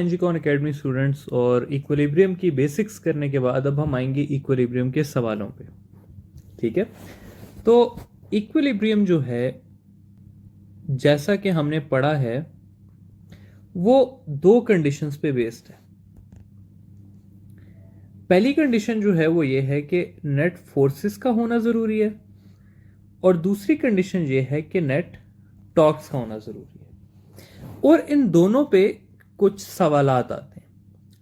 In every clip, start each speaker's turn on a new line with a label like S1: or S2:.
S1: एनजीकॉन academy students, और equilibrium की basics करने के बाद अब हम आएंगे इक्विलिब्रियम के सवालों पे। ठीक है, तो इक्विलिब्रियम जो है, जैसा कि हमने पढ़ा है, वो दो कंडीशंस पे बेस्ड है। पहली कंडीशन जो है वो ये है कि नेट फोर्सेस का होना ज़रूरी है, और दूसरी कंडीशन ये है कि नेट टॉर्क्स का होना ज़रूरी है। और इन दोनों पे कुछ सवालात आते हैं।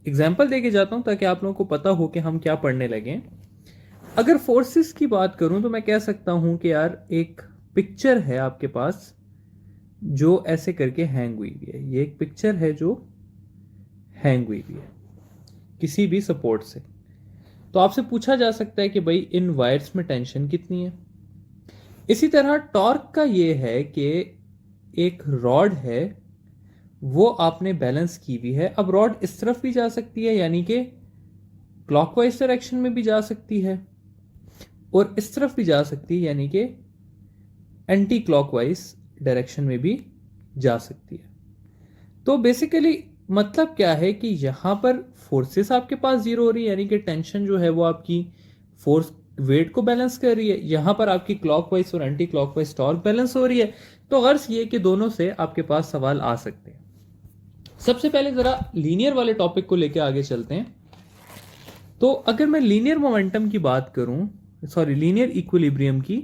S1: एग्जाम्पल देके जाता हूं ताकि आप लोगों को पता हो कि हम क्या पढ़ने लगे। अगर फोर्सेस की बात करूं तो मैं कह सकता हूं कि यार एक पिक्चर है आपके पास जो ऐसे करके हैंग हुई हुई है। ये एक पिक्चर है जो हैंग हुई हुई है किसी भी सपोर्ट से। तो आपसे पूछा जा सकता है कि भाई इन वायर्स में टेंशन कितनी है। इसी तरह टॉर्क का ये है कि एक रॉड है, वो आपने बैलेंस की भी है। अब रॉड इस तरफ भी जा सकती है, यानी कि क्लॉकवाइज डायरेक्शन में भी जा सकती है, और इस तरफ भी जा सकती है, यानी कि एंटी क्लॉकवाइज डायरेक्शन में भी जा सकती है। तो बेसिकली मतलब क्या है कि यहां पर फोर्सेस आपके पास जीरो हो रही है, यानी कि टेंशन जो है वो आपकी फोर्स वेट को बैलेंस कर रही है। यहां पर आपकी क्लॉकवाइज और एंटी क्लॉकवाइज टॉर्क बैलेंस हो रही है। तो गर्ज ये कि दोनों से आपके पास सवाल आ सकते हैं। सबसे पहले जरा लीनियर वाले टॉपिक को लेकर आगे चलते हैं। तो अगर मैं लीनियर मोमेंटम की बात करूं, सॉरी लीनियर इक्विलिब्रियम की,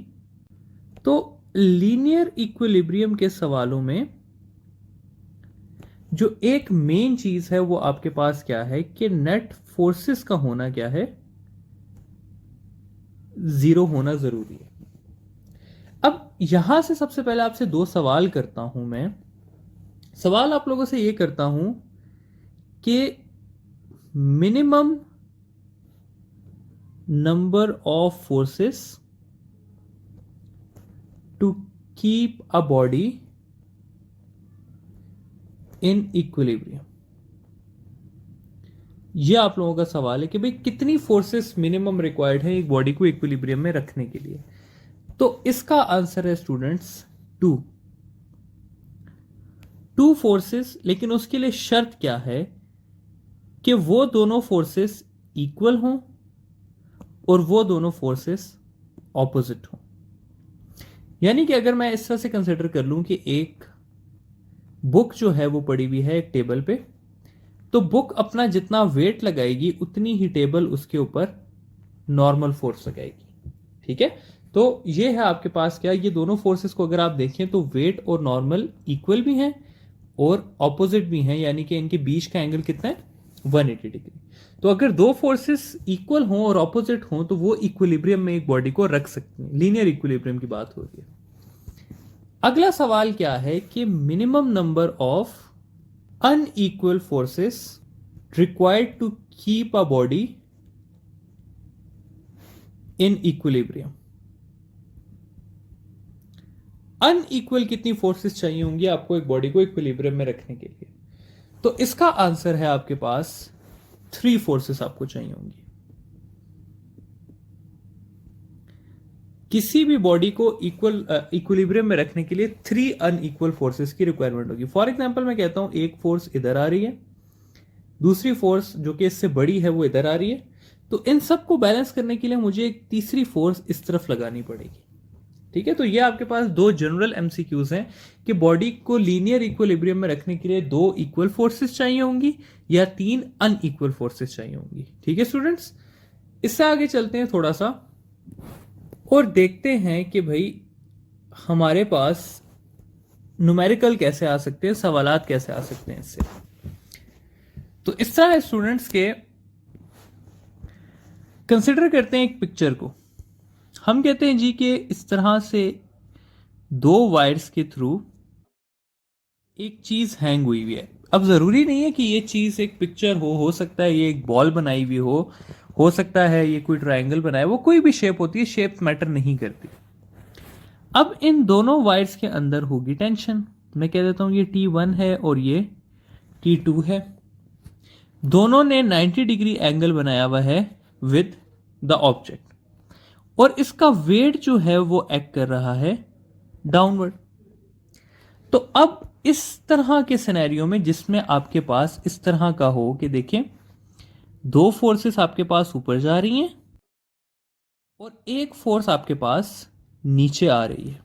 S1: तो लीनियर इक्विलिब्रियम के सवालों में जो एक मेन चीज है वो आपके पास क्या है कि नेट फोर्सेस का होना क्या है, जीरो होना जरूरी है। अब यहां से सबसे पहले आपसे दो सवाल करता हूं मैं। सवाल आप लोगों से ये करता हूं कि minimum number of forces to keep a body in equilibrium. ये आप लोगों का सवाल है कि भाई कितनी फोर्सेस मिनिमम रिक्वायर्ड है एक बॉडी को इक्विलिब्रियम में रखने के लिए। तो इसका आंसर है स्टूडेंट्स टू फोर्सेस। लेकिन उसके लिए शर्त क्या है कि वो दोनों फोर्सेस इक्वल हों और वो दोनों फोर्सेस ऑपोजिट हों। यानी कि अगर मैं इस तरह से कंसिडर कर लूं कि एक बुक जो है वो पड़ी हुई है एक टेबल पे, तो बुक अपना जितना वेट लगाएगी उतनी ही टेबल उसके ऊपर नॉर्मल फोर्स लगाएगी। ठीक है, तो ये है आपके पास क्या, ये दोनों फोर्सेस को अगर आप देखें तो वेट और नॉर्मल इक्वल भी हैं और ऑपोजिट भी हैं, यानी कि इनके बीच का एंगल कितना है, 180 डिग्री। तो अगर दो फोर्सेस इक्वल हों और ऑपोजिट हों तो वो इक्विलिब्रियम में एक बॉडी को रख सकते हैं। लीनियर इक्विलिब्रियम की बात हो रही है। अगला सवाल क्या है कि minimum number of unequal forces required to keep a body in equilibrium. Unequal कितनी फोर्सेस चाहिए होंगी आपको एक बॉडी को इक्विलिब्रियम में रखने के लिए? तो इसका आंसर है आपके पास 3 फोर्सेस आपको चाहिए होंगी। किसी भी बॉडी को इक्विलिब्रियम में रखने के लिए 3 अनइक्वल फोर्सेस की रिक्वायरमेंट होगी। फॉर एग्जांपल मैं कहता हूं एक फोर्स इधर आ रही है, दूसरी फोर्स जो कि इससे बड़ी है वो इधर आ रही है। तो इन सबको बैलेंस करने के लिए मुझे एक तीसरी फोर्स इस तरफ लगानी पड़ेगी। ठीक है, तो ये आपके पास दो जनरल एमसीक्यूज हैं कि बॉडी को लीनियर इक्विलिब्रियम में रखने के लिए 2 इक्वल फोर्सेस चाहिए होंगी या 3 अनइक्वल फोर्सेस चाहिए होंगी। ठीक है स्टूडेंट्स, इससे आगे चलते हैं थोड़ा सा और देखते हैं कि भाई हमारे पास न्यूमेरिकल कैसे आ सकते हैं, सवालात कैसे आ सकते हैं इससे। तो इस तरह है स्टूडेंट्स के, कंसिडर करते हैं एक पिक्चर को। हम कहते हैं जी कि इस तरह से 2 वायर्स के थ्रू एक चीज हैंग हुई हुई है। अब जरूरी नहीं है कि ये चीज एक पिक्चर हो सकता है ये एक बॉल बनाई हुई हो सकता है ये कोई ट्रायंगल बनाए, वो कोई भी शेप होती है, शेप मैटर नहीं करती। अब इन दोनों वायर्स के अंदर होगी टेंशन। मैं कह देता हूं ये T1 है और ये T2 है। दोनों ने 90 डिग्री एंगल बनाया हुआ है विद द ऑब्जेक्ट, और इसका वेट जो है वो एक्ट कर रहा है डाउनवर्ड। तो अब इस तरह के सिनेरियो में जिसमें आपके पास इस तरह का हो कि देखें दो फोर्सेस आपके पास ऊपर जा रही हैं और एक फोर्स आपके पास नीचे आ रही है,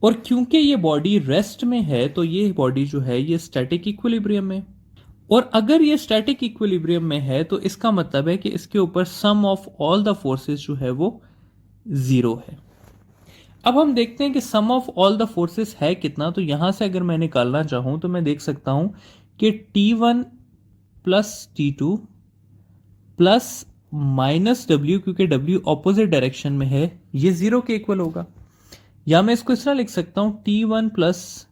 S1: और क्योंकि ये बॉडी रेस्ट में है तो ये बॉडी जो है ये स्टैटिक इक्विलिब्रियम में, और अगर ये स्टैटिक इक्विलिब्रियम में है तो इसका मतलब है कि इसके ऊपर सम ऑफ ऑल द फोर्सेस जो है वो जीरो है। अब हम देखते हैं कि सम ऑफ ऑल द फोर्सेस है कितना। तो यहां से अगर मैं निकालना चाहूं तो मैं देख सकता हूं कि T1 plus T2 plus minus W, क्योंकि W ऑपोजिट डायरेक्शन में है, ये जीरो के इक्वल होगा। या मैं इसको इस तरह लिख सकता हूं T1 plus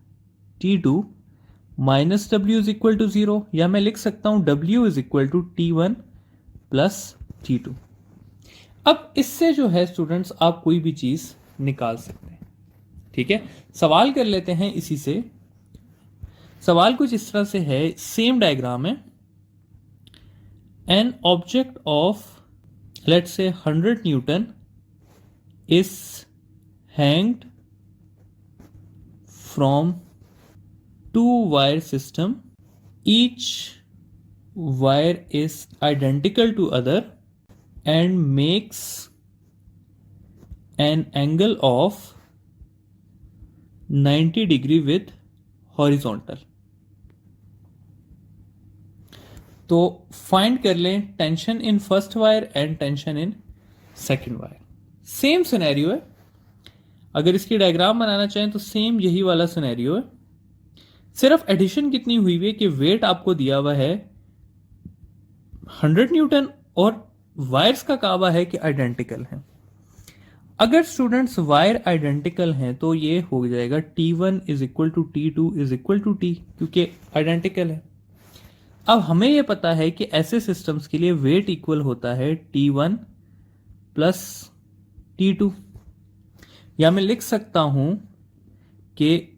S1: T2 minus W is equal to zero, या मैं लिख सकता हूं W is equal to T1 plus T2। अब इससे जो है स्टूडेंट्स आप कोई भी चीज निकाल सकते हैं। ठीक है, सवाल कर लेते हैं इसी से। सवाल कुछ इस तरह से है, सेम डायग्राम है। An object of let's say 100 Newton is hanged from 2 wire system. Each wire is identical to other and makes an angle of 90 degree with horizontal. तो फाइंड कर लें tension in first wire and tension in second wire. Same scenario है, अगर इसकी diagram बनाना चाहें तो same यही वाला सिनेरियो है, सिर्फ एडिशन कितनी हुई है कि वेट आपको दिया हुआ है 100 न्यूटन और वायर्स का कहा हुआ है कि आइडेंटिकल हैं। अगर स्टूडेंट्स वायर आइडेंटिकल हैं तो ये हो जाएगा T1 is equal to T2 is equal to T, क्योंकि आइडेंटिकल है। अब हमें यह पता है कि ऐसे सिस्टम्स के लिए वेट इक्वल होता है T1 प्लस T2, या मैं लिख सकता हूं कि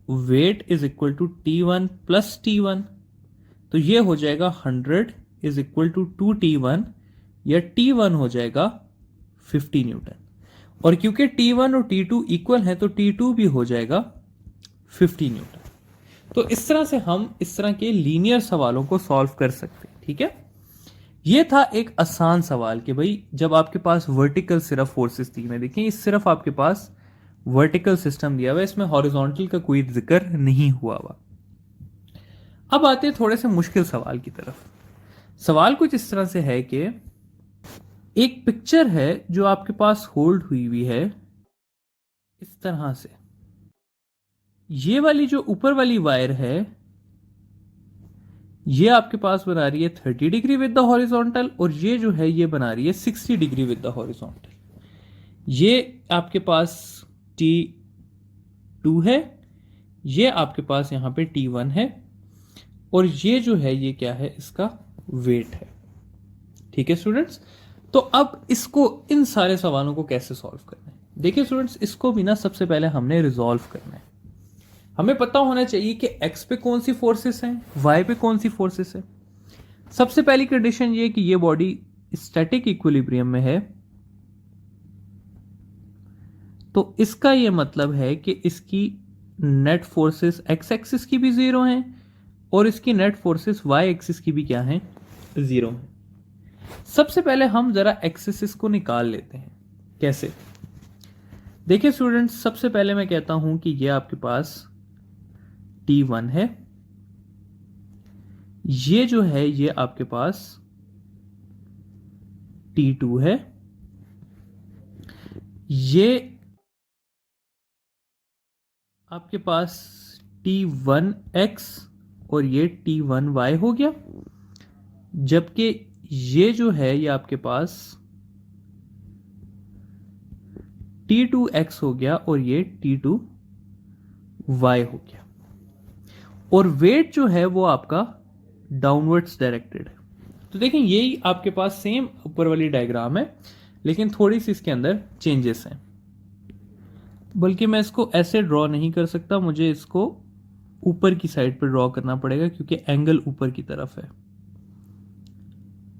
S1: weight is equal to T1 plus T1, तो ये हो जाएगा 100 इज इक्वल टू 2T1, या T1 हो जाएगा 50 न्यूटन, और क्योंकि T1 और T2 इक्वल है तो T2 भी हो जाएगा 50 न्यूटन। तो इस तरह से हम इस तरह के लीनियर सवालों को सॉल्व कर सकते हैं। ठीक है, ये था एक आसान सवाल कि भाई जब आपके पास वर्टिकल सिर्फ फोर्सेस थी, में देखिए सिर्फ आपके पास वर्टिकल सिस्टम दिया हुआ है, इसमें हॉरिजॉन्टल का कोई जिक्र नहीं हुआ हुआ। अब आते हैं थोड़े से मुश्किल सवाल की तरफ। सवाल कुछ इस तरह से है कि एक पिक्चर है जो आपके पास होल्ड हुई है इस तरह से। ये वाली जो ऊपर वाली वायर है ये आपके पास बना रही है 30 डिग्री विद द हॉरिजॉन्टल, और ये जो है ये बना रही है 60 डिग्री विद द हॉरिजॉन्टल। ये आपके पास T2 है, ये आपके पास यहां पे T1 है, और ये जो है ये क्या है, इसका वेट है। ठीक है स्टूडेंट्स, तो अब इसको इन सारे सवालों को कैसे सॉल्व करना है। देखिए स्टूडेंट्स, इसको भी ना सबसे पहले हमने रिजॉल्व करना है। हमें पता होना चाहिए कि x पे कौन सी फोर्सेस हैं, y पे कौन सी फोर्सेस है। सबसे पहली कंडीशन ये कि ये बॉडी स्टैटिक इक्विलिब्रियम में है, तो इसका ये मतलब है कि इसकी नेट फोर्सेस x एक्सिस की भी जीरो हैं और इसकी नेट फोर्सेस y एक्सिस की भी क्या हैं, जीरो हैं। सबसे पहले हम जरा एक्सिस को निकाल लेते हैं। कैसे, देखिए स्टूडेंट्स, सबसे पहले मैं कहता हूं कि ये आपके पास T1 है, ये जो है ये आपके पास T2 है, ये आपके पास T1x और ये T1y हो गया, जबकि ये जो है ये आपके पास T2x हो गया और ये T2y हो गया, और वेट जो है वो आपका डाउनवर्ड्स डायरेक्टेड है। तो देखें यही आपके पास सेम ऊपर वाली डायग्राम है, लेकिन थोड़ी सी इसके अंदर चेंजेस हैं। बल्कि मैं इसको ऐसे ड्रॉ नहीं कर सकता, मुझे इसको ऊपर की साइड पर ड्रॉ करना पड़ेगा क्योंकि एंगल ऊपर की तरफ है।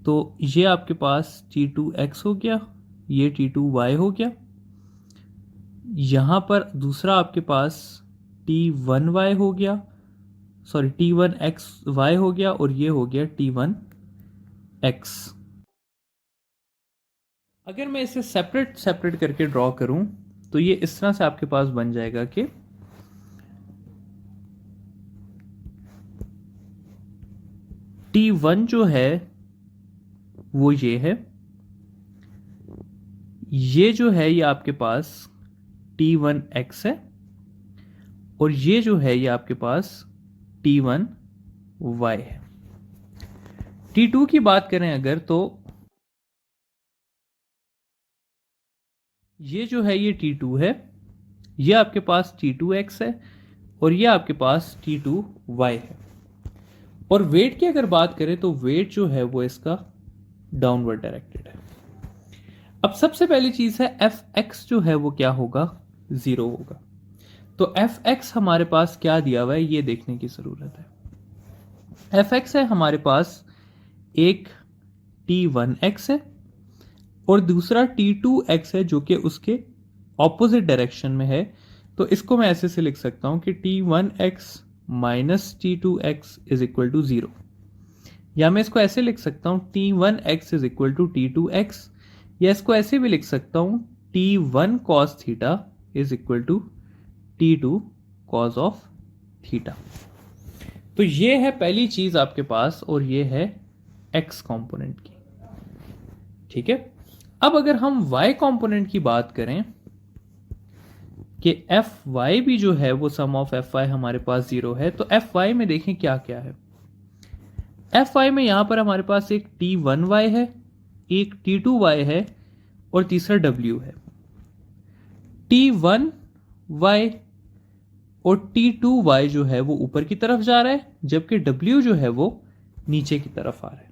S1: तो ये आपके पास T2x हो गया, ये T2y हो गया, यहां पर दूसरा आपके पास T1y हो गया, सॉरी T1xy हो गया, और ये हो गया T1x। अगर मैं इसे सेपरेट सेपरेट करके ड्रॉ करूं तो ये इस तरह से आपके पास बन जाएगा कि T1 जो है वो ये है, ये जो है ये आपके पास T1x है, और ये जो है ये आपके पास T1y है। T2 की बात करें अगर, तो ये जो है ये T2 है, ये आपके पास T2x है, और ये आपके पास T2y है। और वेट की अगर बात करें तो वेट जो है वो इसका डाउनवर्ड डायरेक्टेड है। अब सबसे पहली चीज है Fx जो है वो क्या होगा, 0 होगा। तो Fx हमारे पास क्या दिया हुआ है ये देखने की जरूरत है। Fx है हमारे पास एक T1x है और दूसरा T2x है जो कि उसके ऑपोजिट डायरेक्शन में है। तो इसको मैं ऐसे से लिख सकता हूं कि T1x minus T2x is equal to 0, या मैं इसको ऐसे लिख सकता हूं T1x is equal to T2x, या इसको ऐसे भी लिख सकता हूं T1 cos theta is equal to T2 cos of theta. तो ये है पहली चीज आपके पास, और ये है x कंपोनेंट की। ठीक है, अब अगर हम y कंपोनेंट की बात करें कि fy भी जो है वो सम ऑफ fy हमारे पास 0 है, तो fy में देखें क्या क्या है। fy में यहां पर हमारे पास एक T1y है, एक T2y है, और तीसरा w है। T1y और T2y जो है वो ऊपर की तरफ जा रहा है, जबकि w जो है वो नीचे की तरफ आ रहा है।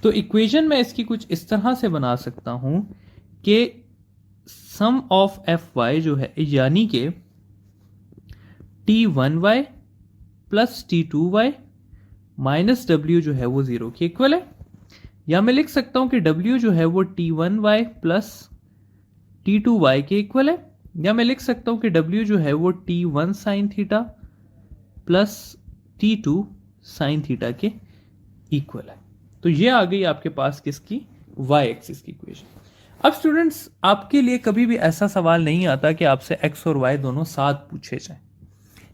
S1: तो इक्वेशन में इसकी कुछ इस तरह से बना सकता हूं कि सम ऑफ fy जो है यानी कि T1y plus T2y minus w जो है वो 0 के इक्वल है, या मैं लिख सकता हूं कि w जो है वो T1y प्लस T2y के इक्वल है, या मैं लिख सकता हूं कि w जो है वो T1 sine theta plus T2 sine theta के इक्वल है। तो ये आ गई आपके पास किसकी, y एक्सिस की इक्वेशन। अब स्टूडेंट्स आपके लिए कभी भी ऐसा सवाल नहीं आता कि आपसे x और y दोनों साथ पूछे जाएं,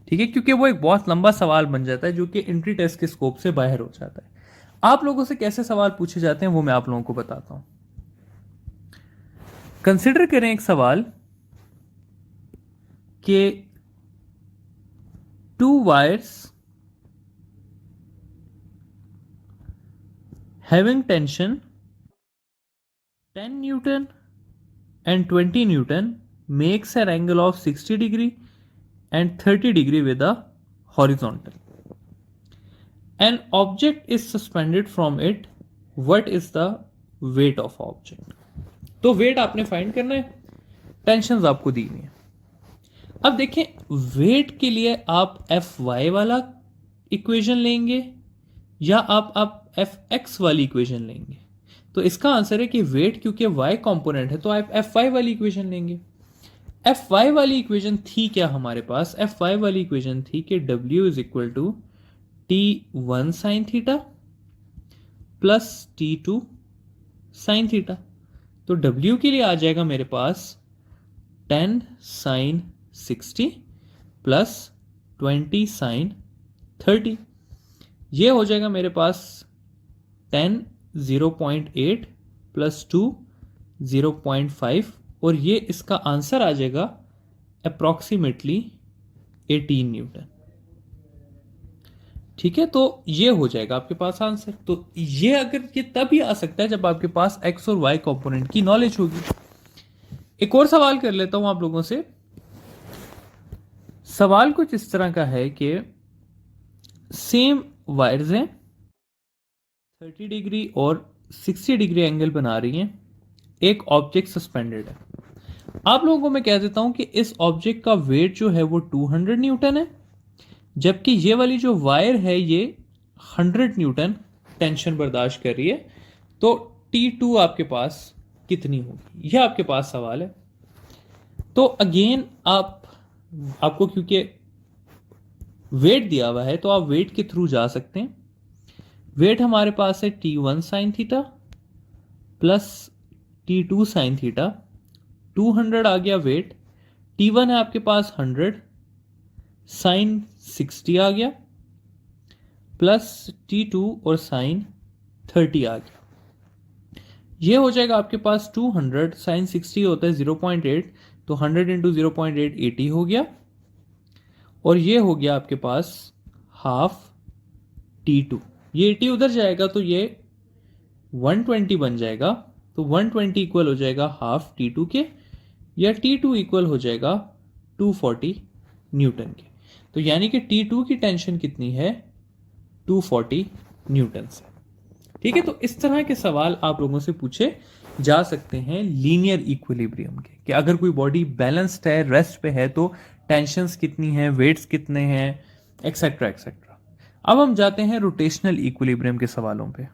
S1: ठीक है, क्योंकि वो एक बहुत लंबा सवाल बन जाता है जो कि एंट्री टेस्ट के स्कोप से बाहर हो जाता है। आप लोगों से कैसे सवाल पूछे जाते हैं वो मैं आप लोगों को बताता हूं। कंसिडर करें एक सवाल कि 2 wires having tension 10 Newton and 20 Newton makes an angle of 60 degree and 30 degree with a horizontal. An object is suspended from it. What is the weight of object? तो वेट आपने फाइंड करना है, tension आपको दी हुई है। अब देखें wait के लिए आप Fy वाला इक्वेशन लेंगे या आप Fx वाली इक्वेशन लेंगे। तो इसका आंसर है कि वेट क्योंकि y कंपोनेंट है तो आप Fy वाली इक्वेशन लेंगे। Fy वाली इक्वेशन थी क्या हमारे पास, Fy वाली इक्वेशन थी कि W is equal to T1 sine theta plus T2 sine theta. तो W के लिए आ जाएगा मेरे पास 10 साइन 60 प्लस 20 साइन 30। ये हो जाएगा मेरे पास 10 0.8 प्लस 2 0.5, और ये इसका आंसर आ जाएगा अप्रॉक्सीमेटली 18 न्यूटन। ठीक है, तो ये हो जाएगा आपके पास आंसर। तो ये अगर ये तभी आ सकता है जब आपके पास एक्स और वाई कंपोनेंट की नॉलेज होगी। एक और सवाल कर लेता हूं आप लोगों से। सवाल कुछ इस तरह का है कि सेम वायर्स हैं, 30 डिग्री और 60 डिग्री एंगल बना रही हैं, एक ऑब्जेक्ट सस्पेंडेड है। आप लोगों को मैं कह देता हूं कि इस ऑब्जेक्ट का वेट जो है वो 200 न्यूटन है, जबकि ये वाली जो वायर है ये 100 न्यूटन टेंशन बर्दाश्त कर रही है। तो T2 आपके पास कितनी होगी, यह आपके पास सवाल है। तो अगेन आपको क्योंकि वेट दिया हुआ है तो आप वेट के थ्रू जा सकते हैं। वेट हमारे पास है T1 sine theta plus T2 sine theta, 200 आ गया वेट। T1 है आपके पास 100, साइन 60 आ गया, प्लस T2 और साइन 30 आ गया। ये हो जाएगा आपके पास 200, साइन 60 होता है 0.8, तो 100 इंटू 0.8 80 हो गया, और ये हो गया आपके पास हाफ T2। ये 80 उधर जाएगा तो ये 120 बन जाएगा, तो 120 इक्वल हो जाएगा हाफ T2 के, या T2 इक्वल हो जाएगा 240 न्यूटन के। तो यानी कि T2 की टेंशन कितनी है, 240 न्यूटन से। ठीक है, तो इस तरह के सवाल आप लोगों से पूछे जा सकते हैं लीनियर इक्विलिब्रियम के, कि अगर कोई बॉडी बैलेंस्ड है, रेस्ट पे है, तो टेंशंस कितनी है, वेट्स कितने हैं, एक्सेट्रा एक्सेट्रा। अब हम जाते हैं रोटेशनल इक्विलिब्रियम के सवालों पे।